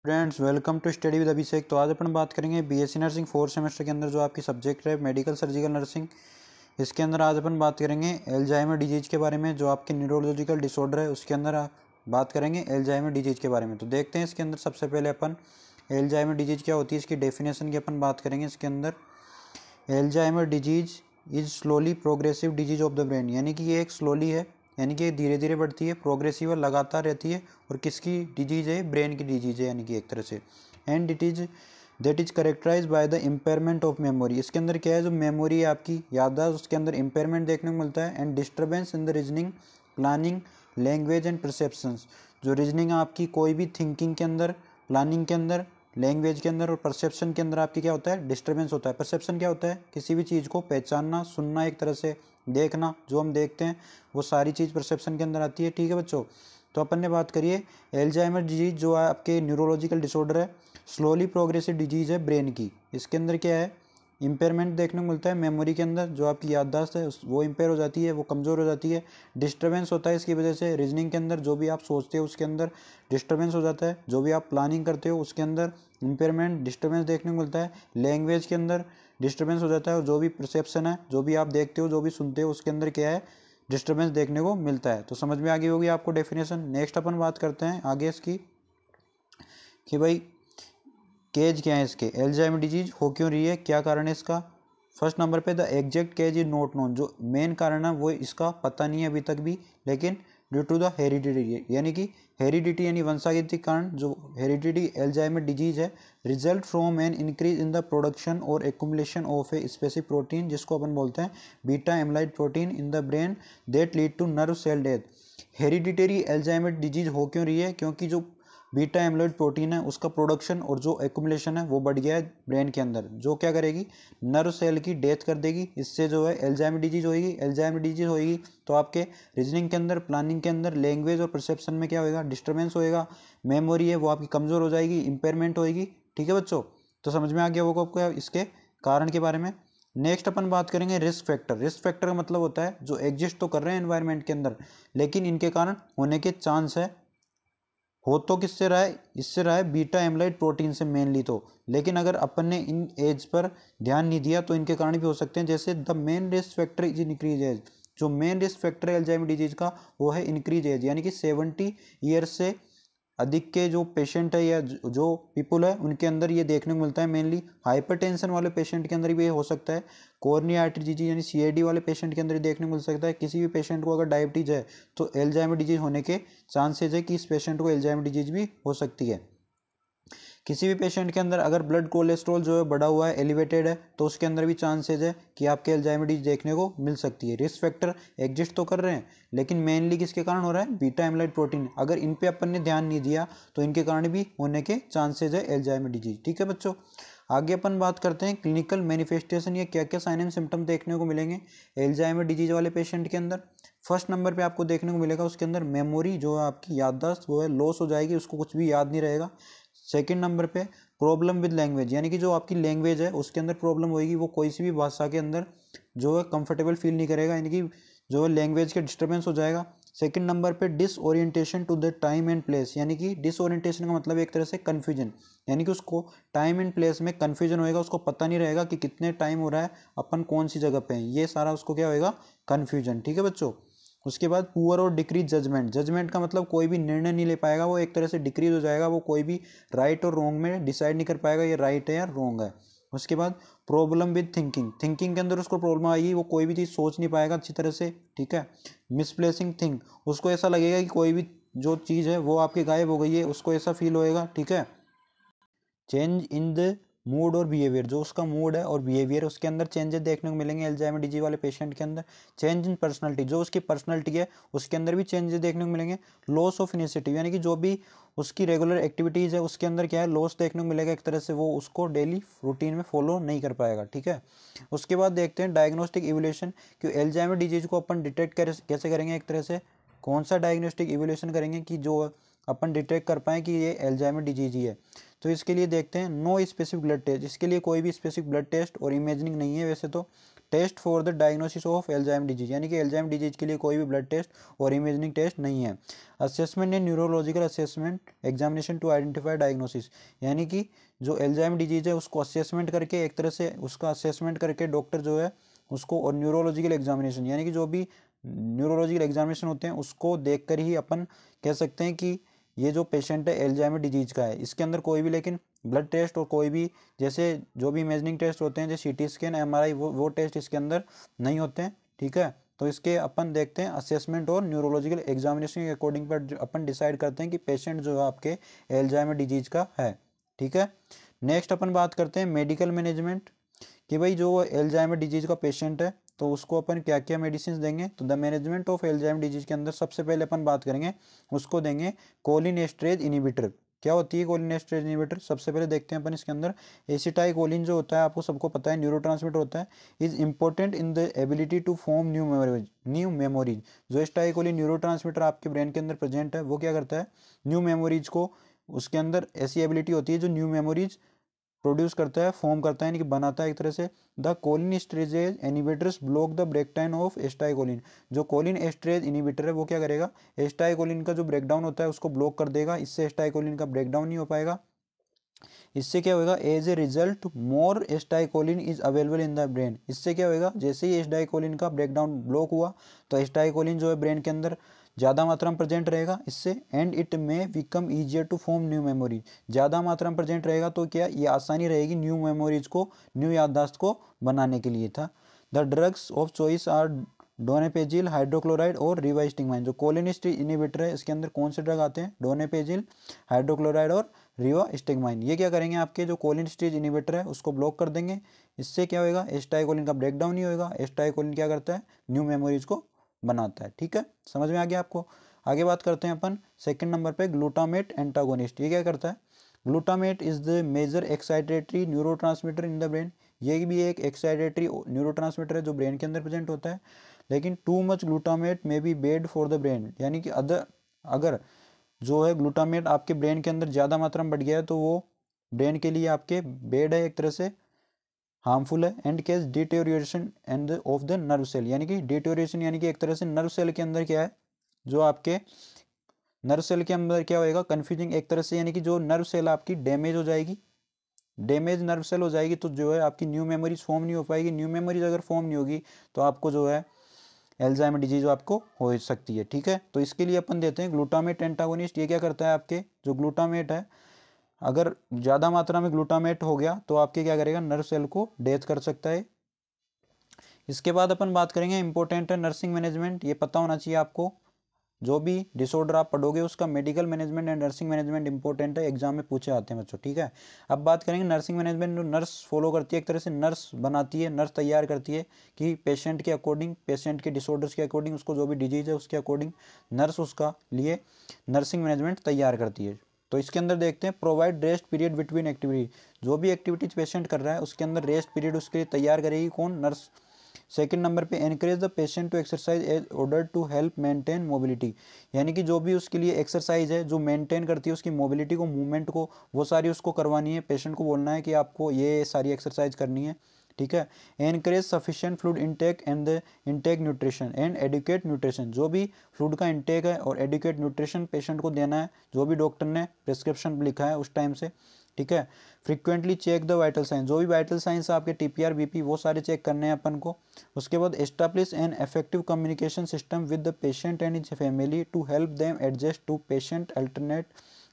Friends welcome to study with Abhishek. तो आज अपन बात करेंगे बीएससी नर्सिंग फोर्थ सेमेस्टर के अंदर जो आपकी सब्जेक्ट है मेडिकल सर्जिकल नर्सिंग। इसके अंदर आज अपन बात करेंगे एल्जाइमर डिजीज के बारे में, जो आपके न्यूरोलॉजिकल डिसऑर्डर है उसके अंदर बात करेंगे एल्जाइमर डिजीज के बारे में। तो देखते हैं इसके अंदर सबसे पहले अपन एल्जाइमर डिजीज क्या होती है, इसकी डेफिनेशन की अपन बात करेंगे। इसके अंदर Alzheimer disease is slowly progressive disease of the brain, यानी कि ये एक स्लोली है, यानी कि धीरे धीरे बढ़ती है, प्रोग्रेसिव लगातार रहती है। और किसकी डिजीज है? ब्रेन की डिजीज है, यानी कि एक तरह से। And it is that is characterise by the impairment of memory. इसके अंदर क्या है, जो मेमोरी है आपकी याददाश्त, उसके अंदर इम्पेयरमेंट देखने को मिलता है। And disturbance in the reasoning, planning, language and perceptions. जो रीजनिंग आपकी कोई भी थिंकिंग के अंदर, प्लानिंग के अंदर, लैंग्वेज के अंदर और परसेप्शन के अंदर आपकी क्या होता है? डिस्टर्बेंस होता है। परसेप्शन क्या होता है? किसी भी चीज़ को पहचानना, सुनना, एक तरह से देखना, जो हम देखते हैं वो सारी चीज़ परसेप्शन के अंदर आती है। ठीक है बच्चों, तो अपन ने बात करिए एल्जाइमर डिजीज जो है आपके न्यूरोलॉजिकल डिसऑर्डर है, स्लोली प्रोग्रेसिव डिजीज है ब्रेन की। इसके अंदर क्या है? इम्पेयरमेंट देखने को मिलता है मेमोरी के अंदर, जो आपकी याददाश्त है वो इम्पेयर हो जाती है, वो कमज़ोर हो जाती है। डिस्टर्बेंस होता है इसकी वजह से रीजनिंग के अंदर, जो भी आप सोचते हो उसके अंदर डिस्टर्बेंस हो जाता है। जो भी आप प्लानिंग करते हो उसके अंदर इम्पेयरमेंट, डिस्टर्बेंस देखने को मिलता है। लैंग्वेज के अंदर डिस्टर्बेंस हो जाता है, और जो भी परसेप्शन है, जो भी आप देखते हो, जो भी सुनते हो, उसके अंदर क्या है? डिस्टर्बेंस देखने को मिलता है। तो समझ में आ गई होगी आपको डेफिनेशन। नेक्स्ट अपन बात करते हैं आगे इसकी कि भाई केज क्या है इसके, एल्जाइमर डिजीज हो क्यों रही है, क्या कारण है इसका। फर्स्ट नंबर पे the exact cause is not known. जो मेन कारण है वो इसका पता नहीं है अभी तक भी, लेकिन ड्यू टू द हेरिडिटी, यानी कि हेरिडिटी यानी वंशागति के कारण जो हेरिडिटी एल्जाइमर डिजीज है, result from an increase in the production और accumulation of a specific protein, जिसको अपन बोलते हैं beta amyloid protein in the brain, that lead to nerve cell death. Hereditary Alzheimer disease हो क्यों रही है? क्योंकि जो बीटा एमलोइड प्रोटीन है उसका प्रोडक्शन और जो एक्युमुलेशन है वो बढ़ गया है ब्रेन के अंदर, जो क्या करेगी? नर्व सेल की डेथ कर देगी। इससे जो है एल्जाइमर डिजीज होगी। एल्जाइमर डिजीज होगी तो आपके रीजनिंग के अंदर, प्लानिंग के अंदर, लैंग्वेज और परसेप्शन में क्या होएगा? डिस्टर्बेंस होएगा। मेमोरी है वो आपकी कमज़ोर हो जाएगी, इंपेयरमेंट होएगी। ठीक है बच्चों, तो समझ में आ गया होगा आपको इसके कारण के बारे में। नेक्स्ट अपन बात करेंगे रिस्क फैक्टर। रिस्क फैक्टर का मतलब होता है जो एग्जिस्ट तो कर रहे हैं एनवायरनमेंट के अंदर, लेकिन इनके कारण होने के चांस है। हो तो किससे रहा है? इससे रहा है बीटा एमलाइड प्रोटीन से मेनली तो, लेकिन अगर अपन ने इन एज पर ध्यान नहीं दिया तो इनके कारण भी हो सकते हैं। जैसे the main risk factor is increase age. जो मेन रिस्क फैक्टर है एल्जाइमर डिजीज का वो है इंक्रीज एज, यानी कि 70 ईयर्स से अधिक के जो पेशेंट है या जो पीपल है उनके अंदर ये देखने को मिलता है। मेनली हाइपरटेंशन वाले पेशेंट के अंदर भी ये हो सकता है। कोरोनरी आर्टरी डिजीज यानी सीआईडी वाले पेशेंट के अंदर ही देखने को मिल सकता है। किसी भी पेशेंट को अगर डायबिटीज है तो एल्जाइमर डिजीज होने के चांसेज है कि इस पेशेंट को एल्जाइमर डिजीज भी हो सकती है। किसी भी पेशेंट के अंदर अगर ब्लड कोलेस्ट्रॉल जो है बढ़ा हुआ है, एलिवेटेड है, तो उसके अंदर भी चांसेज है कि आपके एल्जाइमर डिजीज देखने को मिल सकती है। रिस्क फैक्टर एग्जिस्ट तो कर रहे हैं, लेकिन मेनली किसके कारण हो रहा है? Beta amyloid protein. अगर इन पे अपन ने ध्यान नहीं दिया तो इनके कारण भी होने के चांसेज है एल्जाइमर डिजीज। ठीक है बच्चों, आगे अपन बात करते हैं क्लिनिकल मैनिफेस्टेशन, या क्या क्या साइन एंड सिम्टम देखने को मिलेंगे एल्जाइमर डिजीज वाले पेशेंट के अंदर। फर्स्ट नंबर पे आपको देखने को मिलेगा उसके अंदर मेमोरी, जो है आपकी याददाश्त वो है लॉस हो जाएगी, उसको कुछ भी याद नहीं रहेगा। सेकंड नंबर पे प्रॉब्लम विद लैंग्वेज, यानी कि जो आपकी लैंग्वेज है उसके अंदर प्रॉब्लम होगी, वो कोई सी भी भाषा के अंदर जो है कंफर्टेबल फील नहीं करेगा, यानी कि जो है लैंग्वेज के डिस्टर्बेंस हो जाएगा। सेकंड नंबर पे disorientation to the time and place, यानी कि डिसओरिएंटेशन का मतलब एक तरह से कन्फ्यूजन, यानी कि उसको टाइम एंड प्लेस में कन्फ्यूजन होएगा, उसको पता नहीं रहेगा कि कितने टाइम हो रहा है, अपन कौन सी जगह पे हैं, ये सारा उसको क्या होएगा? कन्फ्यूजन। ठीक है बच्चों, उसके बाद पुअर और डिक्रीज जजमेंट। जजमेंट का मतलब कोई भी निर्णय नहीं ले पाएगा, वो एक तरह से डिक्रीज हो जाएगा, वो कोई भी राइट और रॉन्ग में डिसाइड नहीं कर पाएगा ये राइट है या रॉन्ग है। उसके बाद प्रॉब्लम विद थिंकिंग, थिंकिंग के अंदर उसको प्रॉब्लम आएगी, वो कोई भी चीज़ सोच नहीं पाएगा अच्छी तरह से। ठीक है, मिसप्लेसिंग थिंग, उसको ऐसा लगेगा कि कोई भी जो चीज़ है वो आपके गायब हो गई है, उसको ऐसा फील होएगा। ठीक है, चेंज इन द मूड और बिहेवियर, जो उसका मूड है और बिहेवियर उसके अंदर चेंजेस देखने को मिलेंगे एल्जाइमर डिजीज वाले पेशेंट के अंदर। चेंज इन पर्सनालिटी, जो उसकी पर्सनालिटी है उसके अंदर भी चेंजेस देखने को मिलेंगे। लॉस ऑफ इनिशिएटिव, यानी कि जो भी उसकी रेगुलर एक्टिविटीज़ है उसके अंदर क्या है? लॉस देखने को मिलेगा, एक तरह से वो उसको डेली रूटीन में फॉलो नहीं कर पाएगा। ठीक है, उसके बाद देखते हैं डायग्नोस्टिक इवोल्यूशन, कि एल्जाइमर डिजीज को अपन डिटेक्ट कैसे करेंगे, एक तरह से कौन सा डायग्नोस्टिक इवोल्यूशन करेंगे कि जो अपन डिटेक्ट कर पाएँ कि ये एल्जाइमर डिजीज ही है। तो इसके लिए देखते हैं नो स्पेसिफिक ब्लड टेस्ट, इसके लिए कोई भी स्पेसिफिक ब्लड टेस्ट और इमेजिंग नहीं है वैसे तो। Test for the diagnosis of Alzheimer disease, यानी कि एल्जाइमर डिजीज के लिए कोई भी ब्लड टेस्ट और इमेजिंग टेस्ट नहीं है। Assessment and neurological assessment examination to identify diagnosis, यानी कि जो एल्जाइमर डिजीज है उसको असेसमेंट करके, एक तरह से उसका असेसमेंट करके डॉक्टर जो है उसको, और न्यूरोलॉजिकल एग्जामिनेशन यानी कि जो भी न्यूरोलॉजिकल एग्जामिनेशन होते हैं उसको देखकर ही अपन कह सकते हैं कि ये जो पेशेंट है एल्जाइमर डिजीज का है। इसके अंदर कोई भी लेकिन ब्लड टेस्ट और कोई भी जैसे जो भी इमेजिंग टेस्ट होते हैं जैसे सीटी स्कैन, एमआरआई, वो टेस्ट इसके अंदर नहीं होते हैं। ठीक है, तो इसके अपन देखते हैं असेसमेंट और न्यूरोलॉजिकल एग्जामिनेशन के अकॉर्डिंग पर अपन डिसाइड करते हैं कि पेशेंट जो है आपके एल्जाइमर डिजीज का है। ठीक है, नेक्स्ट अपन बात करते हैं मेडिकल मैनेजमेंट, कि भाई जो एल्जाइमर डिजीज का पेशेंट है तो उसको अपन क्या क्या मेडिसिन देंगे। तो the management of Alzheimer disease के अंदर सबसे पहले अपन बात करेंगे, उसको देंगे कोलिनेस्टरेज इनिबिटर। क्या होती है कोलिनेस्टरेज इनिबिटर? सबसे पहले देखते हैं अपन इसके अंदर, एसिटाइकोलिन जो होता है आपको सबको पता है न्यूरोट्रांसमीटर होता है, is important in the ability to form new memories. जो एसिटाइकोलिन न्यूरोट्रांसमीटर आपके ब्रेन के अंदर प्रेजेंट है वो क्या करता है, न्यू मेमोरीज को, उसके अंदर ऐसी एबिलिटी होती है जो न्यू मेमोरीज प्रोड्यूस करता है, फॉर्म करता है, यानी कि बनाता है एक तरह से। The cholinesterase inhibitors block the breakdown of acetylcholine. जो कोलिन एस्ट्रेज इनिबिटर है वो क्या करेगा, एस्टाइकोलिन का जो ब्रेकडाउन होता है उसको ब्लॉक कर देगा, इससे एस्टाइकोलिन का ब्रेकडाउन नहीं हो पाएगा। इससे क्या होगा, as a result more acetylcholine is available in the brain. इससे क्या होगा, जैसे ही एस्टाइकोलिन का ब्रेकडाउन ब्लॉक हुआ तो एस्टाइकोलिन जो है ब्रेन के अंदर ज़्यादा मात्रा में प्रेजेंट रहेगा इससे, and it may become easier to form new memory. ज़्यादा मात्रा में प्रेजेंट रहेगा तो क्या ये आसानी रहेगी न्यू मेमोरीज को, न्यू याददाश्त को बनाने के लिए था। The drugs of choice are donepezil, hydrochloride और रिवास्टिगमाइन। जो कोलिनिस्टरेज इनिबिटर है इसके अंदर कौन से ड्रग आते हैं, डोनेपेजिल, हाइड्रोक्लोराइड और रिवास्टिगमाइन। ये क्या करेंगे, आपके जो कोलिनिस्टरेज इनिबिटर है उसको ब्लॉक कर देंगे। इससे क्या होगा, एस्टाइकोलिन का ब्रेकडाउन नहीं होगा। एस्टाइकोलिन क्या करता है, न्यू मेमोरीज को बनाता है। ठीक है, समझ में आ गया आपको। आगे बात करते हैं अपन सेकंड नंबर पे ग्लूटामेट एंटागोनिस्ट। ये क्या करता है, glutamate is the major excitatory neurotransmitter in the brain. ये भी एक एक्साइटेटरी न्यूरोट्रांसमीटर है जो ब्रेन के अंदर प्रेजेंट होता है, लेकिन too much glutamate may be bad for the brain, यानी कि अगर जो है ग्लूटामेट आपके ब्रेन के अंदर ज़्यादा मात्रा में बढ़ गया है तो वो ब्रेन के लिए आपके बेड है, एक तरह से हार्मफुल है। And causes deterioration and of the nerve cell, यानी कि डिटेरियोरेशन यानी कि एक तरह से नर्व सेल के अंदर क्या है, जो आपके नर्व सेल के अंदर क्या होएगा, कन्फ्यूजिंग एक तरह से, यानी कि जो नर्व सेल आपकी डैमेज हो जाएगी, डैमेज नर्व सेल हो जाएगी तो जो है आपकी न्यू मेमोरीज फॉर्म नहीं हो पाएगी। न्यू मेमोरीज अगर फॉर्म नहीं होगी तो आपको जो है एल्जाइमर डिजीज आपको हो सकती है। ठीक है, तो इसके लिए अपन देते हैं ग्लूटामेट एंटागोनिस्ट। ये क्या करता है, आपके जो ग्लूटामेट है अगर ज़्यादा मात्रा में ग्लूटामेट हो गया तो आपके क्या करेगा, नर्व सेल को डेथ कर सकता है। इसके बाद अपन बात करेंगे इंपॉर्टेंट है नर्सिंग मैनेजमेंट। ये पता होना चाहिए आपको, जो भी डिसऑर्डर आप पढ़ोगे उसका medical management and nursing management important है, एग्जाम में पूछे आते हैं बच्चों। ठीक है, अब बात करेंगे नर्सिंग मैनेजमेंट। जो नर्स फॉलो करती है, एक तरह से नर्स बनाती है, नर्स तैयार करती है कि पेशेंट के अकॉर्डिंग, पेशेंट के डिसऑर्डर्स के अकॉर्डिंग, उसको जो भी डिजीज है उसके अकॉर्डिंग नर्स उसका लिए नर्सिंग मैनेजमेंट तैयार करती है। तो इसके अंदर देखते हैं, provide rest period between activity. जो भी एक्टिविटीज पेशेंट कर रहा है उसके अंदर रेस्ट पीरियड उसके लिए तैयार करेगी कौन, नर्स। सेकंड नंबर पे encourage the patient to exercise as order to help maintain mobility, यानी कि जो भी उसके लिए एक्सरसाइज है जो मेंटेन करती है उसकी मोबिलिटी को, मूवमेंट को, वो सारी उसको करवानी है। पेशेंट को बोलना है कि आपको ये सारी एक्सरसाइज करनी है। ठीक है, encourage sufficient fluid intake and the intake nutrition and educate nutrition. जो भी फ्लूइड का इनटेक है और एडुकेट न्यूट्रिशन पेशेंट को देना है, जो भी डॉक्टर ने प्रिस्क्रिप्शन लिखा है उस टाइम से। ठीक है, frequently check the vital signs. जो भी वाइटल साइंस आपके टीपीआर बीपी वो सारे चेक करने हैं अपन को। उसके बाद establish an effective communication system with the patient and his family to help them adjust to patient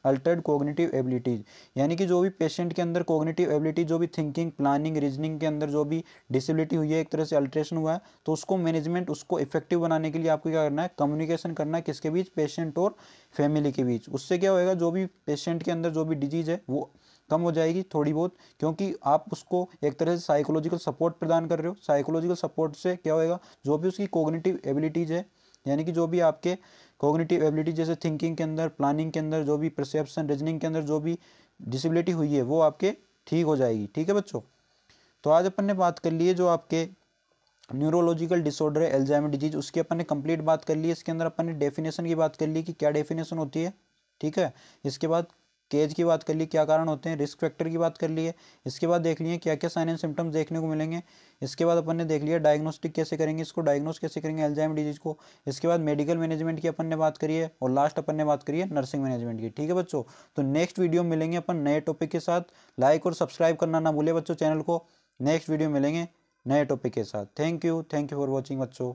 altered cognitive abilities, यानी कि जो भी पेशेंट के अंदर कोग्निटिव एबिलिटी, जो भी थिंकिंग, प्लानिंग, रीजनिंग के अंदर जो भी डिसेबिलिटी हुई है, एक तरह से अल्ट्रेशन हुआ है, तो उसको मैनेजमेंट, उसको इफेक्टिव बनाने के लिए आपको क्या करना है, कम्युनिकेशन करना है। किसके बीच, पेशेंट और फैमिली के बीच। उससे क्या होएगा, जो भी पेशेंट के अंदर जो भी डिजीज है वो कम हो जाएगी थोड़ी बहुत, क्योंकि आप उसको एक तरह से साइकोलॉजिकल सपोर्ट प्रदान कर रहे हो। साइकोलॉजिकल सपोर्ट से क्या होएगा, जो भी उसकी कोग्निटिव एबिलिटीज़ है, यानी कि जो भी आपके कोग्निटिव एबिलिटी जैसे थिंकिंग के अंदर, प्लानिंग के अंदर, जो भी परसेप्शन, रीजनिंग के अंदर जो भी डिसेबिलिटी हुई है वो आपके ठीक हो जाएगी। ठीक है बच्चों, तो आज अपन ने बात कर ली है जो आपके न्यूरोलॉजिकल डिसऑर्डर है एल्जाइमर डिजीज, उसकी अपन ने कंप्लीट बात कर ली है। इसके अंदर अपन ने डेफिनेशन की बात कर ली कि क्या डेफिनेशन होती है। ठीक है, इसके बाद केज की बात कर ली, क्या कारण होते हैं, रिस्क फैक्टर की बात कर ली है। इसके बाद देख लिए क्या क्या साइन एंड सिम्टम्स देखने को मिलेंगे। इसके बाद अपन ने देख लिया डायग्नोस्टिक कैसे करेंगे, इसको डायग्नोस कैसे करेंगे अल्जाइमर डिजीज को। इसके बाद मेडिकल मैनेजमेंट की अपन ने बात करी है और लास्ट अपन ने बात करी है नर्सिंग मैनेजमेंट की। ठीक है बच्चों, तो नेक्स्ट वीडियो मिलेंगे अपन नए टॉपिक के साथ। लाइक और सब्सक्राइब करना ना भूले बच्चों चैनल को। नेक्स्ट वीडियो मिलेंगे नए टॉपिक के साथ। थैंक यू फॉर वॉचिंग बच्चों।